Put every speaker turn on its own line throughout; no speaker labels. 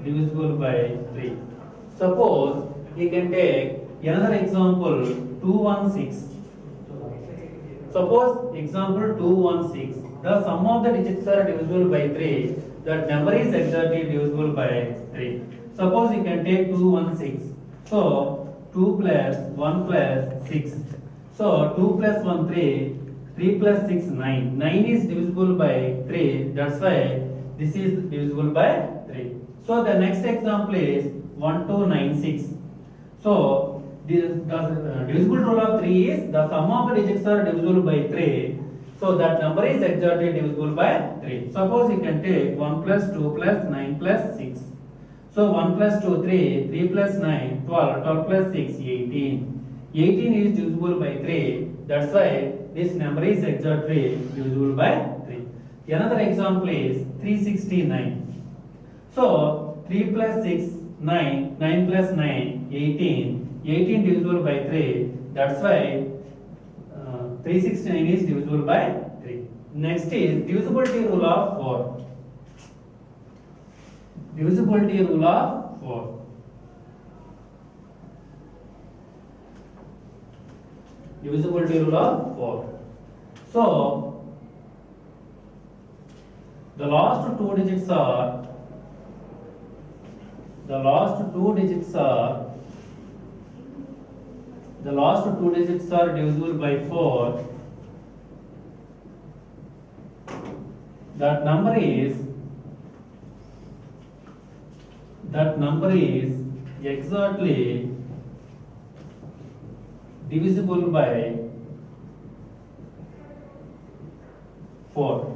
divisible by 3. Suppose we can take another example 216. Suppose example 216. The sum of the digits are divisible by 3. That number is exactly divisible by 3. Suppose you can take 216. So 2 plus 1 plus 6. So 2 plus 1 3. 3 plus 6 9. 9 is divisible by 3. That's why this is divisible by 3. So the next example is 1296. So the divisible rule of 3 is the sum of the digits are divisible by 3. So that number is exactly divisible by 3. Suppose you can take 1 plus 2 plus 9 plus 6. So 1 plus 2 3, 3 plus 9 12, 12 plus 6 18. 18 is divisible by 3. That's why this number is exactly divisible by 3. Another example is 369. So 3 plus 6 9, 9 plus 9 18. 18 divisible by 3. That's why 369 is divisible by 3. Next is divisibility rule of 4. Divisibility rule of 4. Divisibility rule of 4. So the last two digits are divisible by 4. That number is exactly divisible by 4.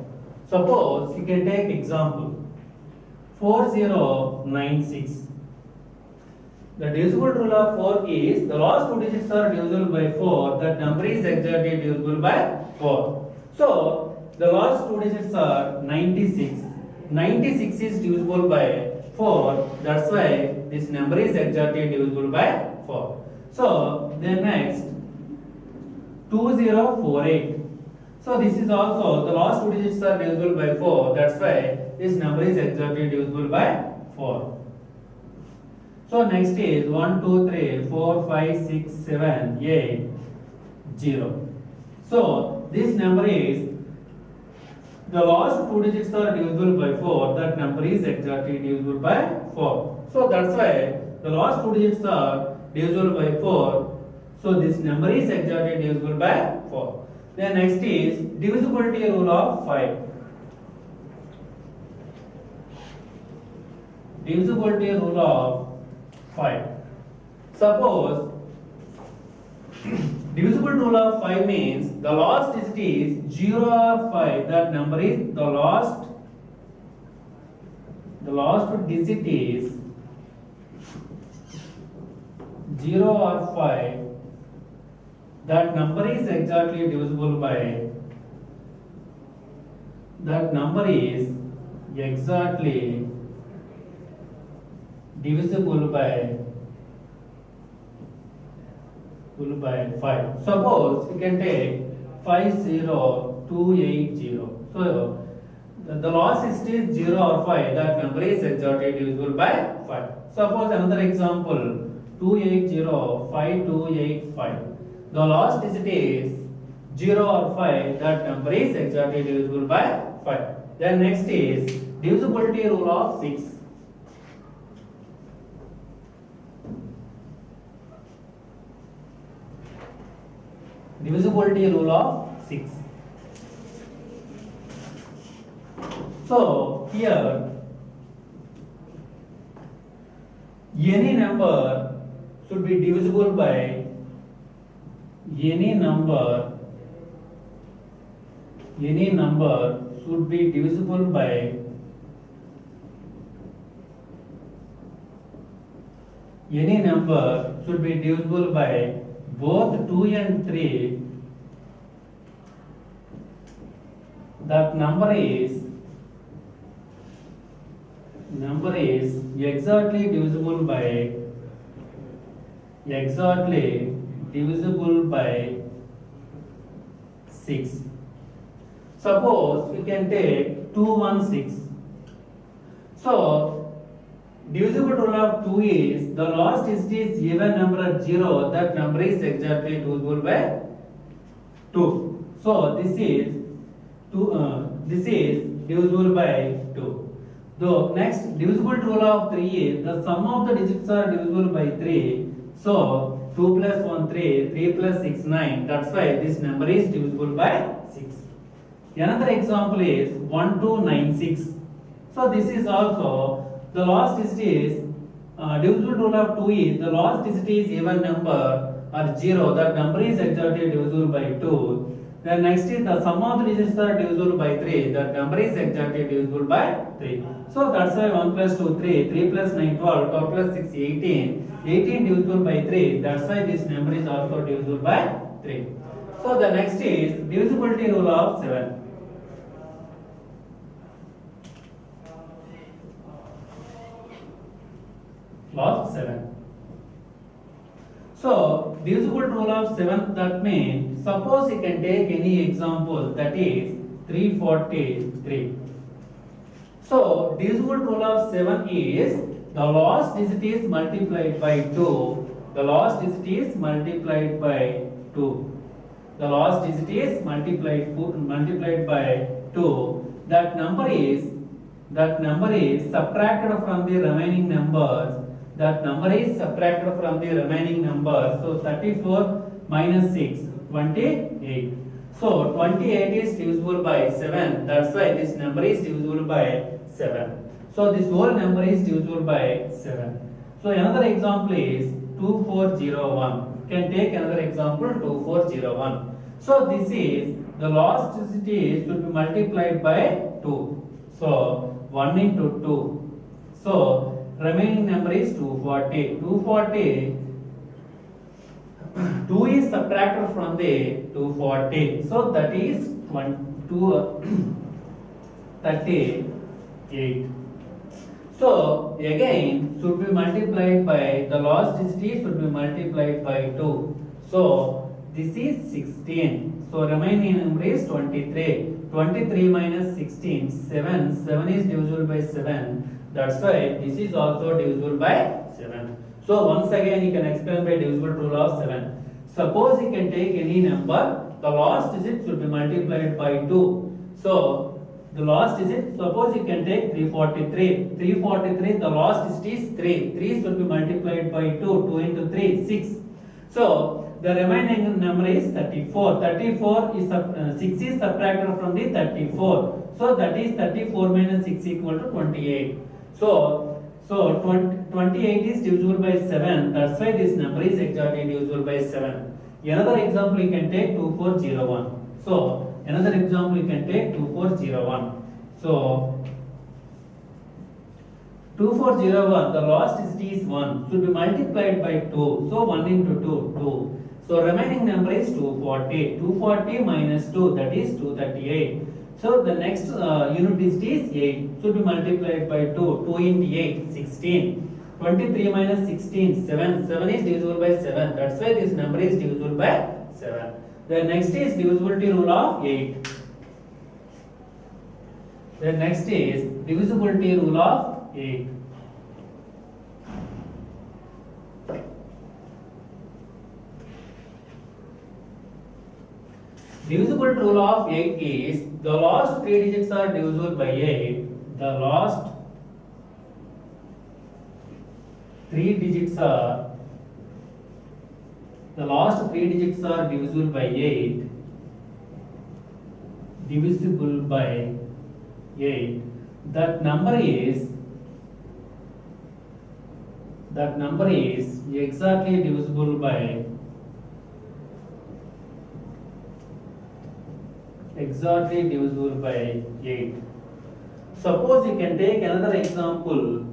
Suppose you can take example 4096. The divisible rule of 4 is the last two digits are divisible by 4. That number is exactly divisible by 4. So the last two digits are 96. 96 is divisible by 4. That's why this number is exactly divisible by 4. So then next 2048. So this is also the last two digits are divisible by 4. That's why this number is exactly divisible by 4. So next is 1, 2, 3, 4, 5, 6, 7, 8, 0. So this number is the last two digits are divisible by 4. That number is exactly divisible by 4. So that's why the last two digits are divisible by 4. So this number is exactly divisible by 4. Then next is divisibility rule of 5. Divisibility rule of 5. Suppose divisible rule of 5 means the last digit is 0 or 5. That number is the last digit is 0 or 5. That number is exactly divisible by 5. Suppose you can take 50280. So the last digit is 0 or 5. That number is exactly divisible by 5. Suppose another example 2805285. The last digit is 0 or 5. That number is exactly divisible by 5. Then next is divisibility rule of 6. Divisibility rule of 6. So here any number should be divisible by any number should be divisible by both 2 and 3. That number is exactly divisible by 6. Suppose we can take 216. So divisible rule of 2 is the last digit is even number of 0, that number is exactly divisible by 2. So this is divisible by 2. The next divisible rule of 3 is the sum of the digits are divisible by 3. So 2 plus 1 3, 3 plus 6 9. That's why this number is divisible by 6. Another example is 1296. So this is also the last digit is divisible rule of 2 is the last digit is even number or 0. That number is exactly divisible by 2. Then next is the sum of the digits are divisible by 3. That number is exactly divisible by 3. So that's why 1 plus 2 3, 3 plus 9 12, 12 plus 6 18, 18 divisible by 3. That's why this number is also divisible by 3. So the next is divisibility rule of 7. Law of 7. So divisible rule of 7, that means suppose you can take any example, that is 343. So divisible rule of 7 is the last digit is multiplied by 2. The last digit is multiplied by 2. The last digit is multiplied by 2. That number is subtracted from the remaining numbers. That number is subtracted from the remaining numbers. So 34 minus 6, 28. So 28 is divisible by 7. That's why this number is divisible by 7. So this whole number is divisible by 7. So another example is 2401. Can take another example 2401. So this is the last digit should be multiplied by 2. So 1 into 2. So remaining number is 240. 240. 2 is subtracted from the 240. So that is 38. So again should be multiplied by the last digit should be multiplied by 2. So this is 16. So remaining number is 23. 23 minus 16, 7. 7 is divisible by 7. That's why this is also divisible by 7. So once again you can explain by divisible rule of 7. Suppose you can take any number, the last digit should be multiplied by 2. So the last digit, suppose you can take 343. 343, the last digit is 3. 3 should be multiplied by 2. 2 into 3, 6. So the remaining number is 34. 34 is 6 is subtracted from the 34. So that is 34 minus 6 equal to 28. So 28 is divisible by 7. That's why this number is exactly divisible by 7. Another example you can take 2401. So another example you can take 2401. So 2401, the last digit is 1, should be multiplied by 2. So 1 into 2, 2. So remaining number is 240. 240 minus 2, that is 238. So the next unit digit is 8, should be multiplied by 2. 2 into 8, 16. 23 minus 16, 7. 7 is divisible by 7. That's why this number is divisible by 7. The next is divisibility rule of 8. The next is divisibility rule of 8. Divisible rule of 8 is the last 3 digits are divisible by 8. The last 3 digits are divisible by 8. Divisible by 8. That number is exactly divisible by 8. Suppose you can take another example.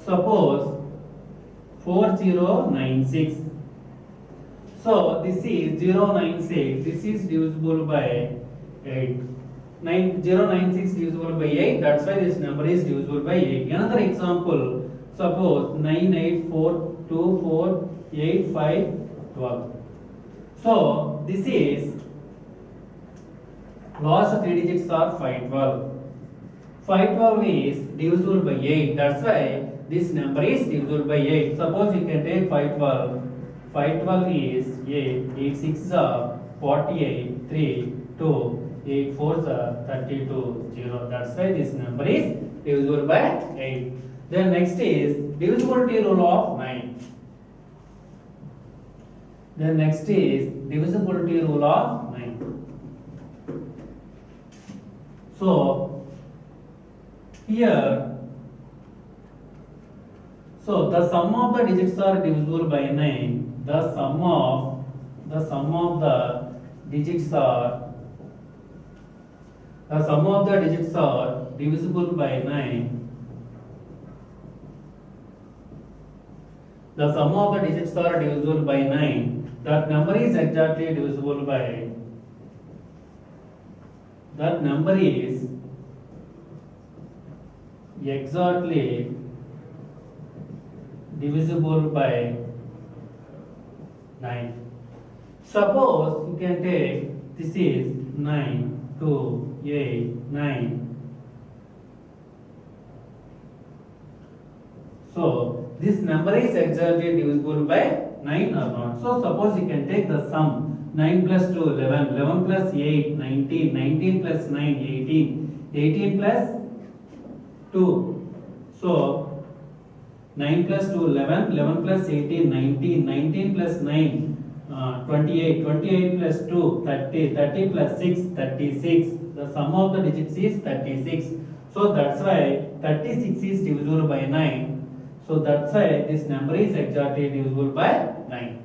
Suppose 4096. So this is 096. This is divisible by 8. 096 divisible by 8. That's why this number is divisible by 8. Another example. Suppose 984248512. So this is last 3 digits are 512. 512 is divisible by 8. That's why this number is divisible by 8. Suppose you can take 512. 512 is 8. 8 6 are 48. 3 2. 8 4 are 32. 0. That's why this number is divisible by 8. Then next is divisibility rule of 9. Then next is divisibility rule of 9. So here, so the sum of the digits are divisible by 9. The sum of the digits are divisible by 9. The sum of the digits are divisible by 9. That number is exactly divisible by. That number is exactly divisible by 9. Suppose you can take this is 9, 2, 8, 9. So this number is exactly divisible by 9 or not. So suppose you can take the sum 9 plus 2 11, 11 plus 8 19, 19 plus 9 18, 18 plus 2. So 9 plus 2 11, 11 plus 18 19, 19 plus 9 28, 28 plus 2 30, 30 plus 6 36. The sum of the digits is 36. So that's why 36 is divisible by 9. So that's why this number is exactly divisible by 9.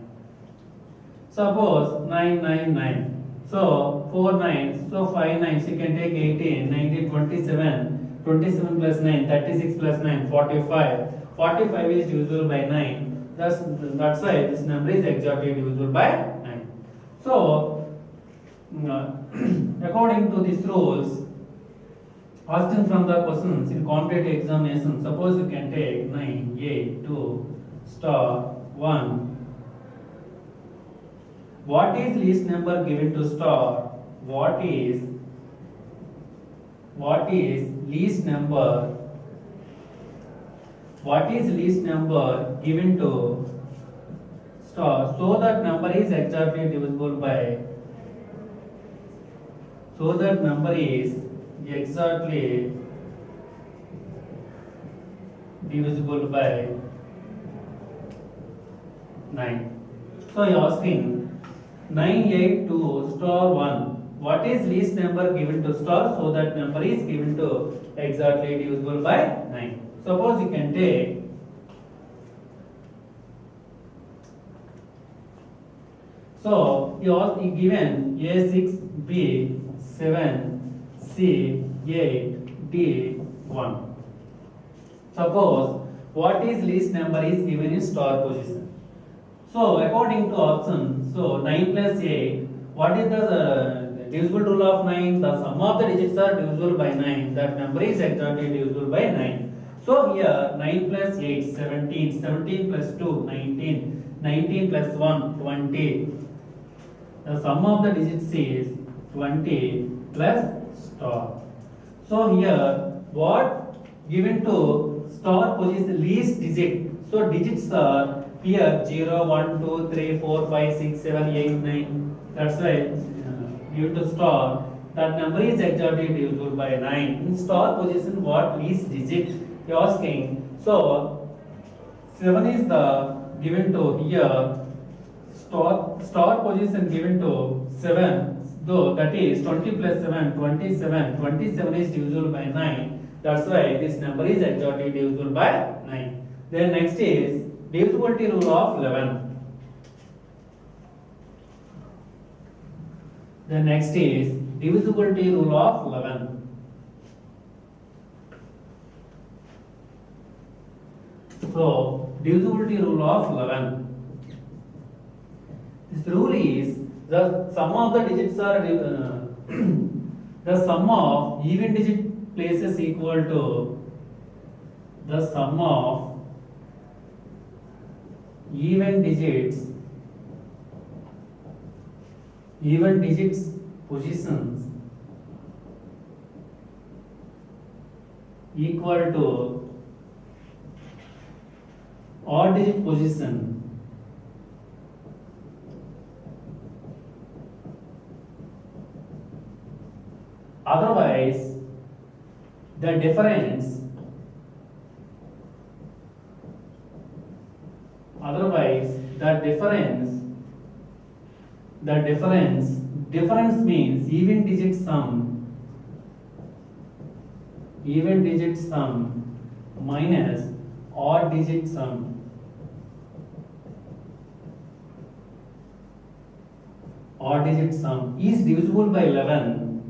Suppose 9 9 9. So 4 9s. So 5 9s. You can take 18, 19, 27. 27 plus 9, 36 plus 9, 45. 45 is divisible by 9. That's why this number is exactly divisible by 9. So according to these rules, asking from the questions in competitive examination, suppose you can take 9, 8, 2, star, 1. What is least number given to star? What is least number? What is least number given to star? So that number is exactly divisible by. So that number is exactly divisible by 9. So you are asking 9, 8, 2, star 1. What is least number given to star? So that number is given to exactly divisible by 9. Suppose you can take you are given A6, B 7, C 8, D 1. Suppose what is least number is given in star position. So according to option, so 9 plus 8, what is the divisible rule of 9? The sum of the digits are divisible by 9. That number is exactly divisible by 9. So here 9 plus 8, 17, 17 plus 2, 19, 19 plus 1, 20. The sum of the digits is 20 plus star. So here what given to star position least digit. So digits are here 0, 1, 2, 3, 4, 5, 6, 7, 8, 9. That's why given to star, that number is exactly divisible by 9. In star position, what least digit you are asking? So 7 is the given to here. Star position given to 7, though that is 20 plus 7, 27. 27 is divisible by 9. That's why this number is exactly divisible by 9. Then next is divisibility rule of 11. The next is divisibility rule of 11. So divisibility rule of 11. This rule is the sum of the digits are the sum of even digit places equal to the sum of even digits positions equal to odd digit position otherwise the difference difference means even digit sum minus odd digit sum is divisible by 11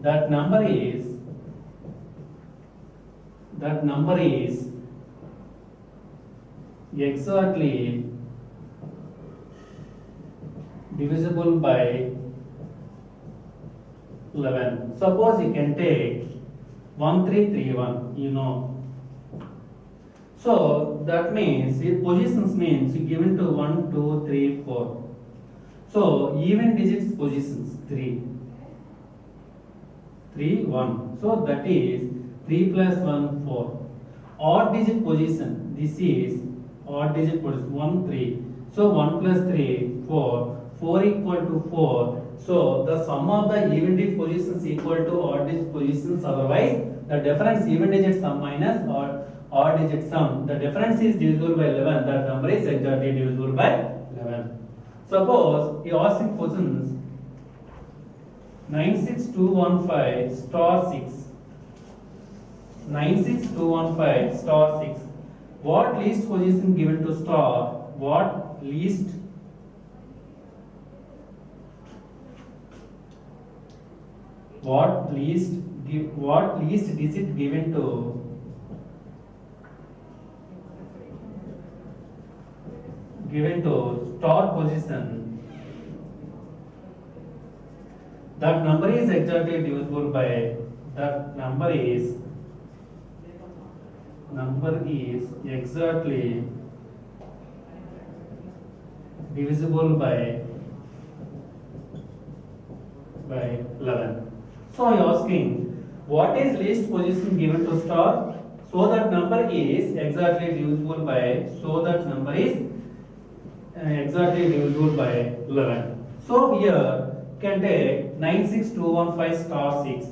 that number is exactly divisible by 11. Suppose you can take 1331, so that means positions means given to 1 2 3 4. So even digits positions 3 1, so that is 3 plus 1 4. Odd digit position, this is odd digit position 1 3, so 1 plus 3 4 equal to 4. So the sum of the even digit positions equal to odd digit positions, otherwise the difference even digit sum minus or odd digit sum, the difference is divisible by 11, that number is exactly divisible by 11. Suppose you ask questions 96215 star 6, 96215 star 6. What least position given to star? What least digit given to star position? That number is exactly divisible by exactly divisible by 11. So I am asking, what is least position given to star? So that number is exactly divisible by, exactly divisible by 11. So here can take 96215 star 6,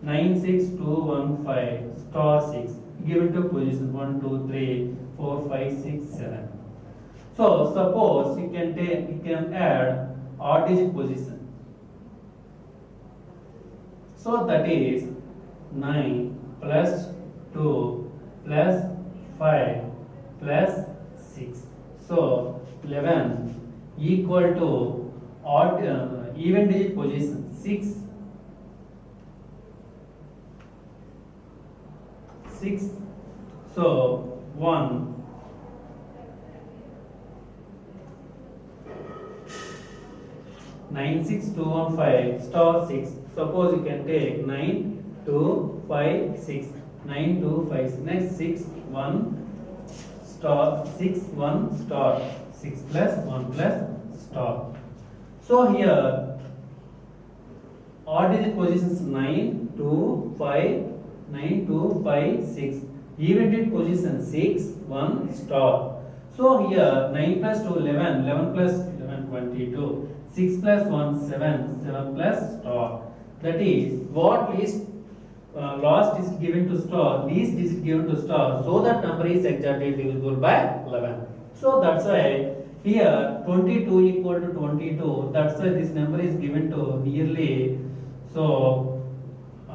96215 star 6 given to position 1 2 3 4 5 6 7. So suppose you can add odd digit position. So that is 9 plus 2 plus 5 plus 6. So 11 equal to odd even digit position 6. So 1 96215 star 6. Suppose you can take 9 2 5 6, 9 2 5 next 6 1 star 6 1 star 6 plus 1 plus star. So here odd digit positions 9 2 5 9 2 5 6, even digit position 6 1 star. So here 9 plus 2 11, 11 plus 11 22, 6 plus 1 7, 7 plus star. That is what least last is given to star, least is given to star, so that number is exactly divisible by 11. So that's why here 22 equal to 22, that's why this number is given to nearly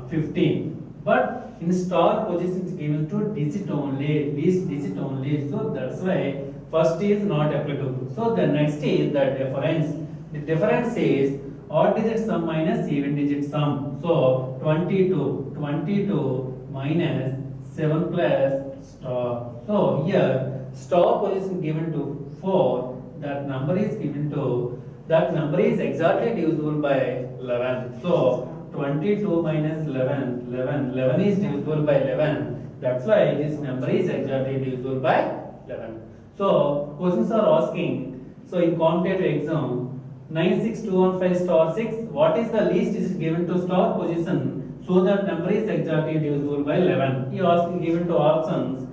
15. But in star position is given to digit only, least digit only, so that's why first is not applicable. So the next is the difference. The difference is odd digit sum minus even digit sum. So 22 minus 7 plus star. So here star position given to 4, that number is exactly divisible by 11. So 22 minus 11 is divisible by 11. That's why this number is exactly divisible by 11. So questions are asking, so in competitive exam 96215 star 6. What is the least digit given to star position so that number is exactly divisible by 11? He asking given to options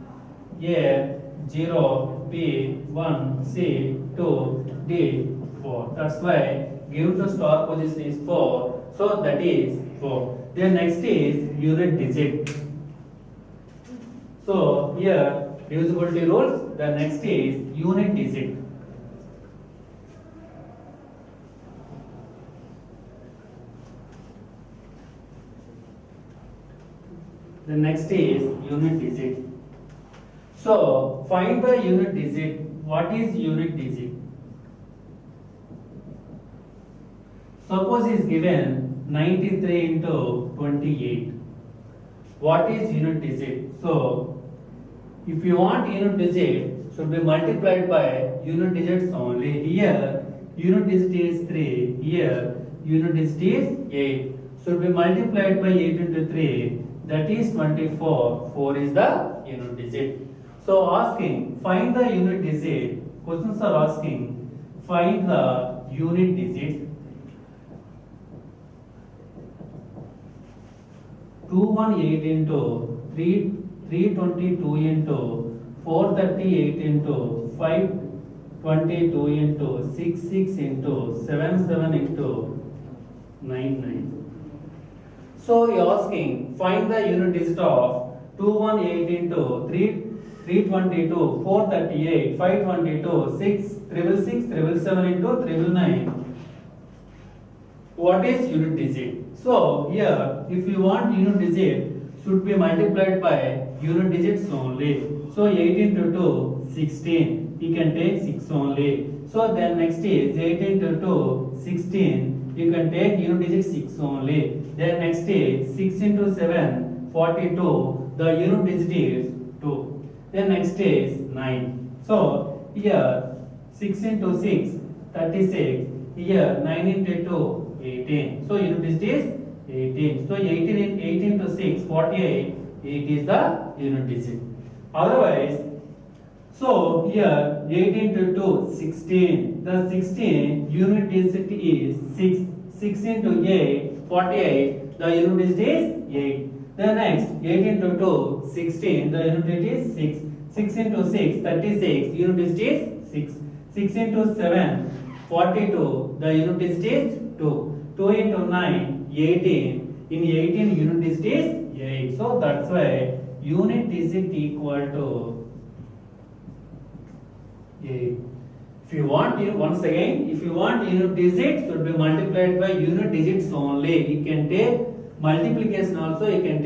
A 0, B 1, C 2, D 4. That's why given to star position is 4. So that is 4. Then next is unit digit. So here divisibility rules. The next is unit digit. The next is unit digit. So find the unit digit. What is unit digit? Suppose is given 93 into 28. What is unit digit? So if you want unit digit, should be multiplied by unit digits only. Here unit digit is 3. Here unit digit is 8. Should be multiplied by 8 into 3. That is 24. 4 is the unit digit. So asking find the unit digit. Questions are asking find the unit digit. 218 into 322 into 438 into 522 into 66 into 77 into 99. So you are asking find the unit digit of 218 into 322, 438, 522, 666, 777 into 999. What is unit digit? So here if you want unit digit should be multiplied by unit digits only. So 18 to 2 16. You can take 6 only. So then next is 18 to 2 16. You can take unit digit 6 only. Then next is 6 into 7 42. The unit digit is 2. Then next is 9. So here 6 into 6 36. Here 9 into 2 18. So unit digit is 18. So 18 to 6 48. 8 is the unit digit. Otherwise, so here 18 to 2 16. The 16 unit digit is 6. 6 into 8 48. The unit digit is 8. Then next 18 to 2 16. The unit digit is 6. 6 into 6 36. Unit digit is 6. 6 into 7 42. The unit digit is 2. 2 into 9 18. In 18 unit digit is 8. So that's why unit digit equal to 8. If you want, once again, if you want unit digit should be multiplied by unit digits only. You can take multiplication also, you can